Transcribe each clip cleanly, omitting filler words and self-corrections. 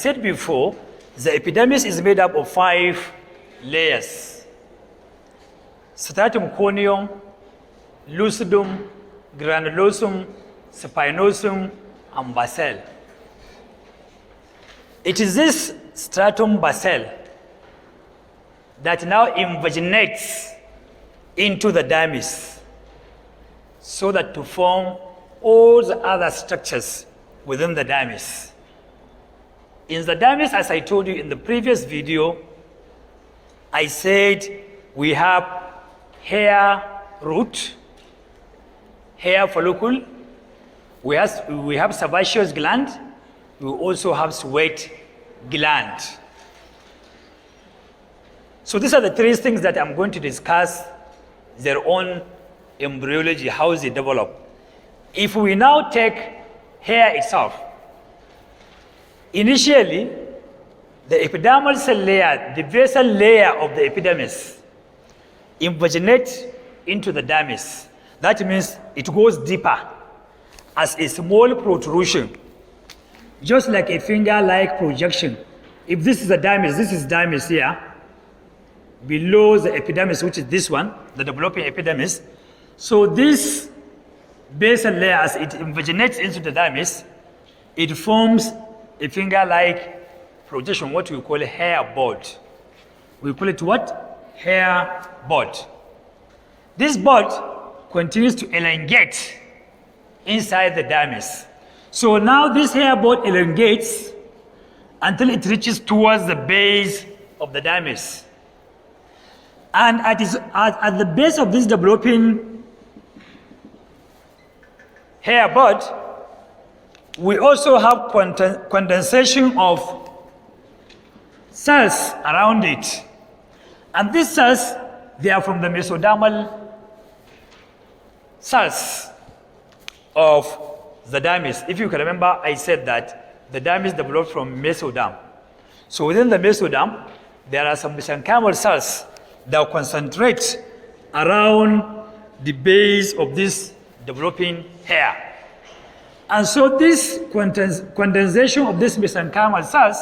said before, the epidermis is made up of 5 layers: stratum corneum, lucidum, granulosum, spinosum, and basal. It is this stratum basal that now invaginates into the dermis so that to form all the other structures within the dermis. In the dermis, as I told you in the previous video, I said we have hair root, hair follicle, we have sebaceous gland, we also have sweat gland. So these are the 3 things that I'm going to discuss their own embryology, how they develop. If we now take hair itself, initially, the epidermal cell layer, the basal layer of the epidermis, invaginates into the dermis. That means it goes deeper as a small protrusion, just like a finger-like projection. If this is the dermis, this is dermis here, below the epidermis, which is this one, the developing epidermis. So this basal layer, as it invaginates into the dermis, it forms a finger-like projection, what we call a hair bud. We call it what? Hair bud. This bud continues to elongate inside the dermis. So now this hair bud elongates until it reaches towards the base of the dermis. And at the base of this developing hair bud, we also have condensation of cells around it. And these cells, they are from the mesodermal cells of the dermis. If you can remember, I said that the dermis developed from mesoderm. So within the mesoderm, there are some mesenchymal cells that concentrate around the base of this developing hair. And so this condensation of these mesenchymal cells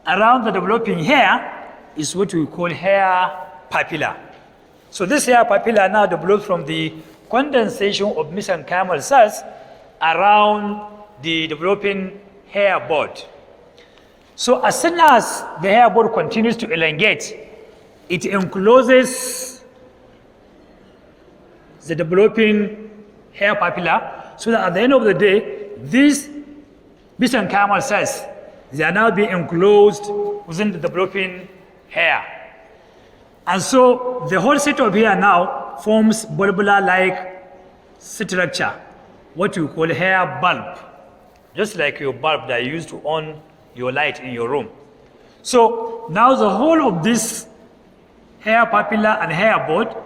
around the developing hair is what we call hair papilla. So this hair papilla now develops from the condensation of mesenchymal cells around the developing hair bud. So as soon as the hair bud continues to elongate, it encloses the developing hair papilla, so that at the end of the day, these mesenchymal cells, they are now being enclosed within the developing hair. And so the whole set of hair now forms bulbular-like structure, what you call hair bulb, just like your bulb that you use to on your light in your room. So now the whole of this hair papilla and hair bud,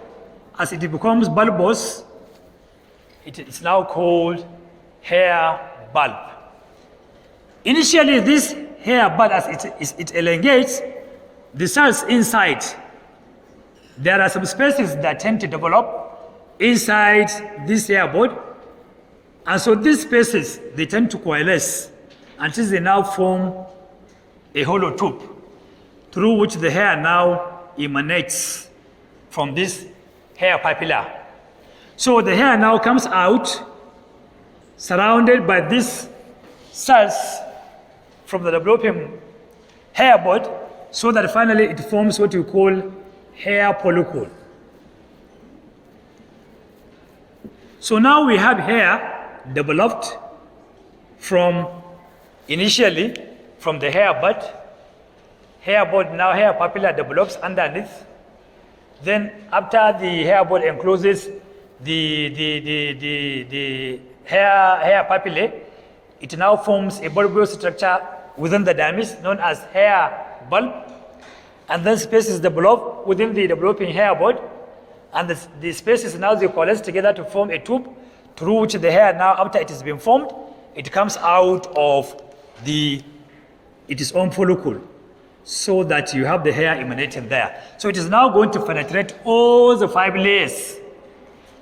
as it becomes bulbous, it's now called hair bulb. Initially, this hair bud, as it elongates, the cells inside, there are some spaces that tend to develop inside this hair bud. And so these spaces, they tend to coalesce until they now form a hollow tube through which the hair now emanates from this hair papilla. So the hair now comes out surrounded by these cells from the developing hair bud, so that finally it forms what we call hair follicle. So now we have hair developed from initially from the hair bud. Hair bud, now hair papilla develops underneath. Then after the hair bud encloses the hair papillae, it now forms a bulbous structure within the dermis known as hair bulb. And then spaces develop within the developing hair bud, and the spaces now they coalesce together to form a tube through which the hair now, after it has been formed, it comes out of its own follicle, so that you have the hair emanating there. So it is now going to penetrate all the 5 layers.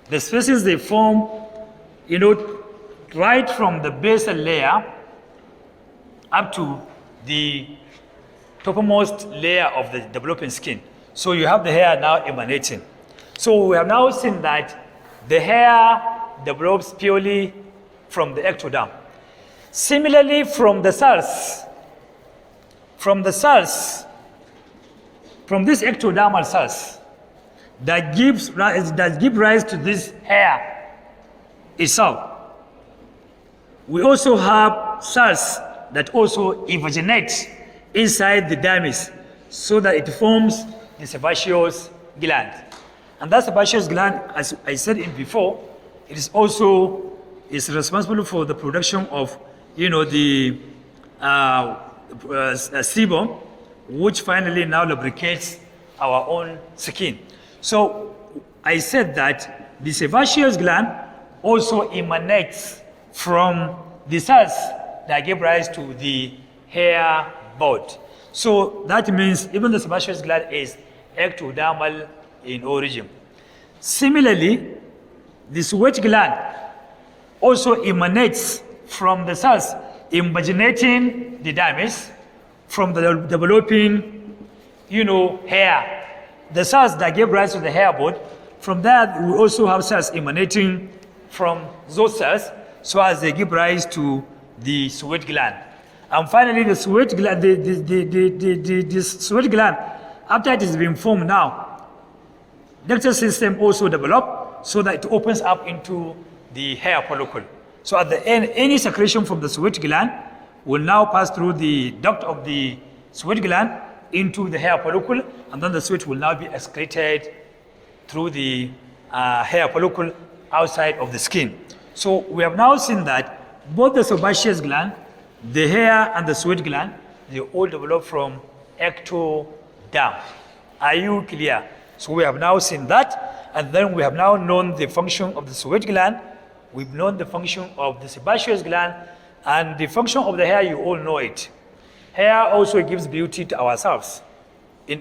The spaces they form, right from the basal layer up to the topmost layer of the developing skin. So you have the hair now emanating. So we have now seen that the hair develops purely from the ectoderm. Similarly, from the cells, from these ectodermal cells that give rise to this hair itself, we also have cells that also invaginate inside the dermis so that it forms the sebaceous gland. And that sebaceous gland, as I said before, it is also responsible for the production of, the sebum, which finally now lubricates our own skin. So I said that the sebaceous gland also emanates from the cells that give rise to the hair bud. So that means even the sebaceous gland is ectodermal in origin. Similarly, the sweat gland also emanates from the cells invaginating the dermis from the developing, hair. The cells that give rise to the hair bud, from that we also have cells emanating from those cells so as they give rise to the sweat gland. And finally, the sweat gland, the sweat gland, after it has been formed now, the ductal system also develops so that it opens up into the hair follicle. So at the end, any secretion from the sweat gland will now pass through the duct of the sweat gland into the hair follicle, and then the sweat will now be excreted through the hair follicle outside of the skin. So we have now seen that both the sebaceous gland, the hair, and the sweat gland, they all develop from ectoderm. Are you clear? So we have now seen that, and then we have now known the function of the sweat gland, we've known the function of the sebaceous gland, and the function of the hair, you all know it. Hair also gives beauty to ourselves. In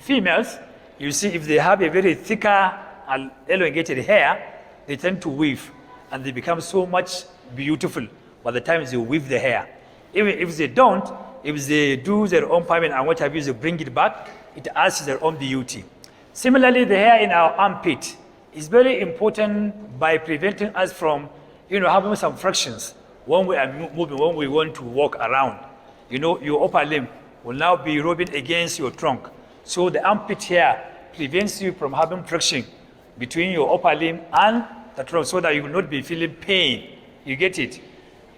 females, you see if they have a very thicker and elongated hair, they tend to weave, and they become so much beautiful by the time they weave the hair. Even if they don't, if they do their own payment and what have you, they bring it back, it adds their own beauty. Similarly, the hair in our armpit is very important by preventing us from, having some frictions when we are moving, when we want to walk around. Your upper limb will now be rubbing against your trunk. So the armpit hair prevents you from having friction between your upper limb and the trunk so that you will not be feeling pain. You get it?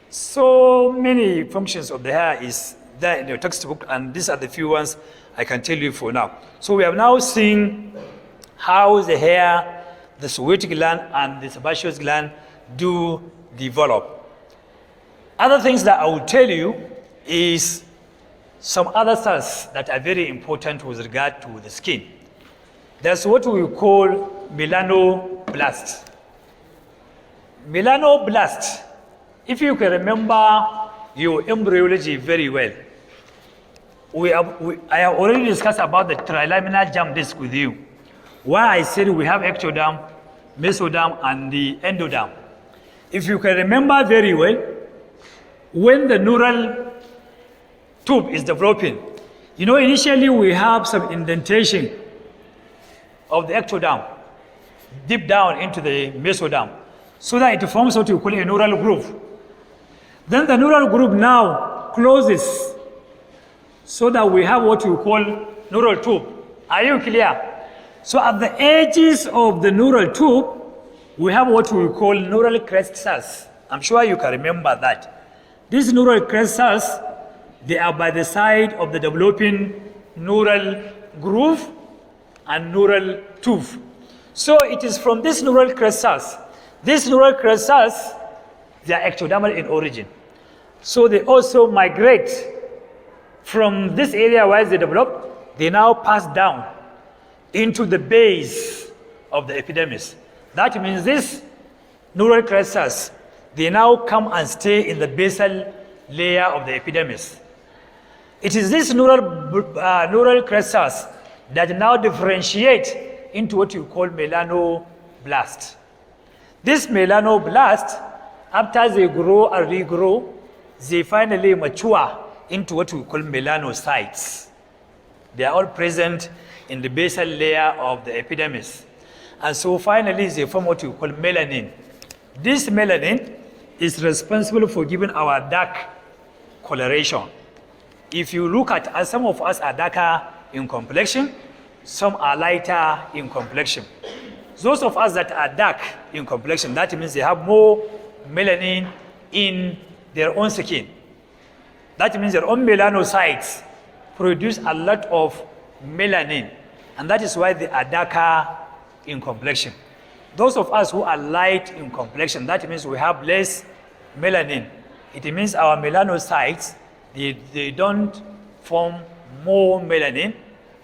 So many functions of the hair is there in your textbook, and these are the few ones I can tell you for now. So we have now seen how the hair, the sweat gland, and the sebaceous gland do develop. Other things that I will tell you is some other cells that are very important with regard to the skin. There's what we call melanoblast. Melanoblast, if you can remember your embryology very well, I have already discussed about the trilaminar germ disc with you, where I said we have ectoderm, mesoderm, and the endoderm. If you can remember very well, when the neural tube is developing, initially we have some indentation of the ectoderm deep down into the mesoderm so that it forms what you call a neural groove. Then the neural groove now closes so that we have what you call neural tube. Are you clear? So at the edges of the neural tube, we have what we call neural crest cells. I'm sure you can remember that. These neural crest cells, they are by the side of the developing neural groove and neural tube. So it is from these neural crest cells. These neural crest cells, they are ectodermal in origin. So they also migrate from this area where they develop, they now pass down into the base of the epidermis. That means these neural crest cells, they now come and stay in the basal layer of the epidermis. It is these neural crest cells that now differentiate into what you call melanoblast. This melanoblast, after they grow and regrow, they finally mature into what we call melanocytes. They are all present in the basal layer of the epidermis. And so finally, they form what we call melanin. This melanin is responsible for giving our dark coloration. If you look at us, some of us are darker in complexion, some are lighter in complexion. Those of us that are dark in complexion, that means they have more melanin in their own skin. That means their own melanocytes produce a lot of melanin, and that is why they are darker in complexion. Those of us who are light in complexion, that means we have less melanin. It means our melanocytes, they don't form more melanin,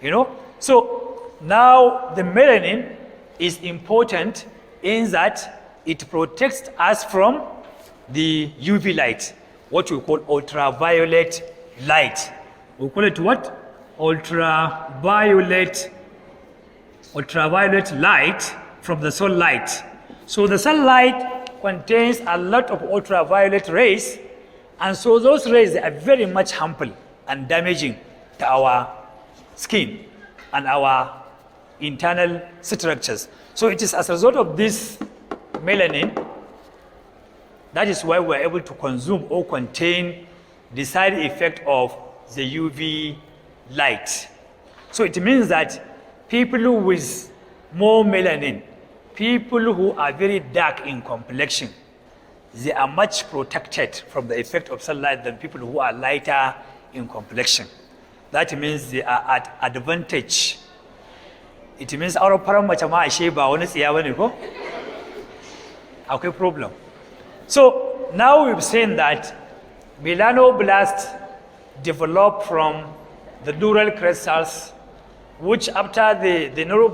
you know. So now the melanin is important in that it protects us from the UV light, what we call ultraviolet light. We call it what? Ultraviolet light from the sunlight. So the sunlight contains a lot of ultraviolet rays, and so those rays are very much harmful and damaging to our skin and our internal structures. So it is as a result of this melanin, that is why we're able to consume or contain the side effect of the UV light. So it means that people with more melanin, people who are very dark in complexion, they are much protected from the effect of sunlight than people who are lighter in complexion. That means they are at advantage. It means our faran ma ashe ba wani tsiya bane ko? Akwai problem. So now we've seen that melanoblasts develop from the neural crystals, which after the neural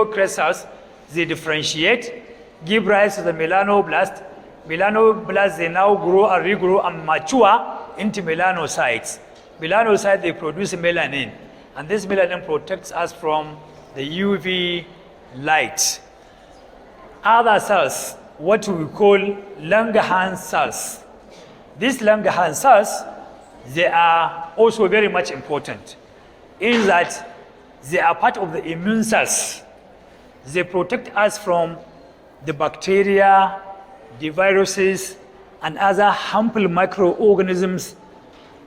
crystals, they differentiate, give rise to the melanoblast. Melanoblast, they now grow and regrow and mature into melanocytes. Melanocytes, they produce melanin, and this melanin protects us from the UV light. Other cells, what we call Langerhans cells. These Langerhans cells, they are also very much important in that they are part of the immune cells. They protect us from the bacteria, the viruses, and other harmful microorganisms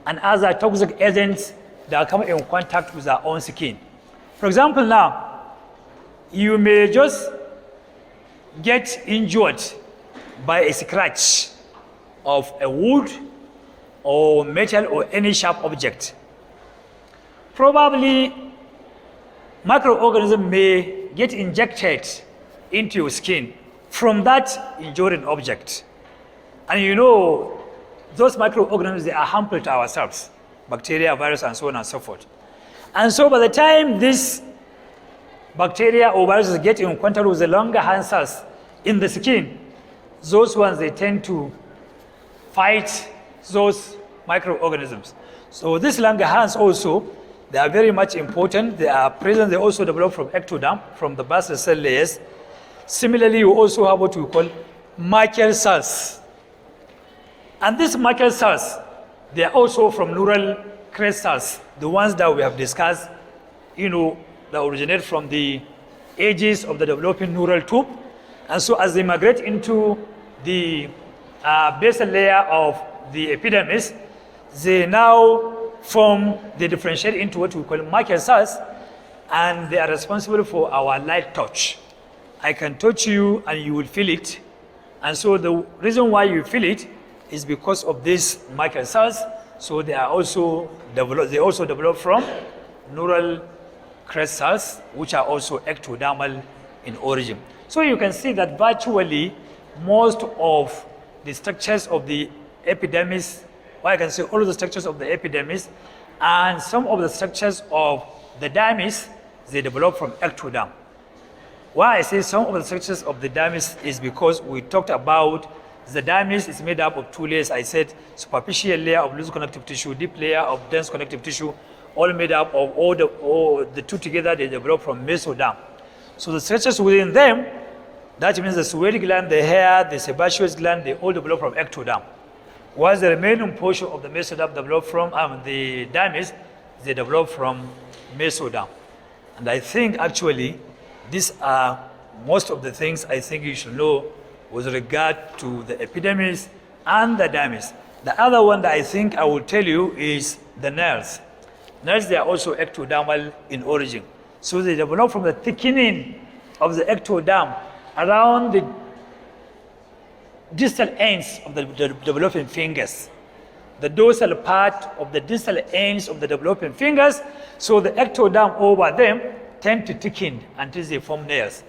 and other toxic agents that come in contact with our own skin. For example, now, you may just get injured by a scratch of a wood or metal or any sharp object. Probably, microorganism may get injected into your skin from that injuring object. And you know, those microorganisms, they are harmful to ourselves, bacteria, virus, and so on and so forth. And so by the time this bacteria or viruses get in contact with the Langerhans cells in the skin, those ones, they tend to fight those microorganisms. So these Langerhans also, they are very much important. They are present, they also develop from ectoderm, from the basal cell layers. Similarly, you also have what we call Merkel cells. And these Merkel cells, they are also from neural crystals, the ones that we have discussed, you know, that originate from the edges of the developing neural tube. And so as they migrate into the basal layer of the epidermis, they now they differentiate into what we call Merkel cells, and they are responsible for our light touch. I can touch you and you will feel it. And so the reason why you feel it is because of these Merkel cells. So they also develop from neural crystals, which are also ectodermal in origin. So you can see that virtually most of the structures of the epidermis, or I can say all of the structures of the epidermis and some of the structures of the dermis, they develop from ectoderm. Why I say some of the structures of the dermis is because we talked about the dermis is made up of two layers. I said superficial layer of loose connective tissue, deep layer of dense connective tissue, all made up of all the two together, they develop from mesoderm. So the structures within them, that means the suet gland, the hair, the sebaceous gland, they all develop from ectoderm. while the remaining portion of the mesoderm developed from the dermis, they develop from mesoderm. And I think actually these are most of the things I think you should know with regard to the epidermis and the dermis. The other one that I think I will tell you is the nerves. Nerves, they are also ectodermal in origin. So they develop from the thickening of the ectoderm around the distal ends of the developing fingers. The dorsal part of the distal ends of the developing fingers, so the ectoderm over them tend to thicken until they form nails.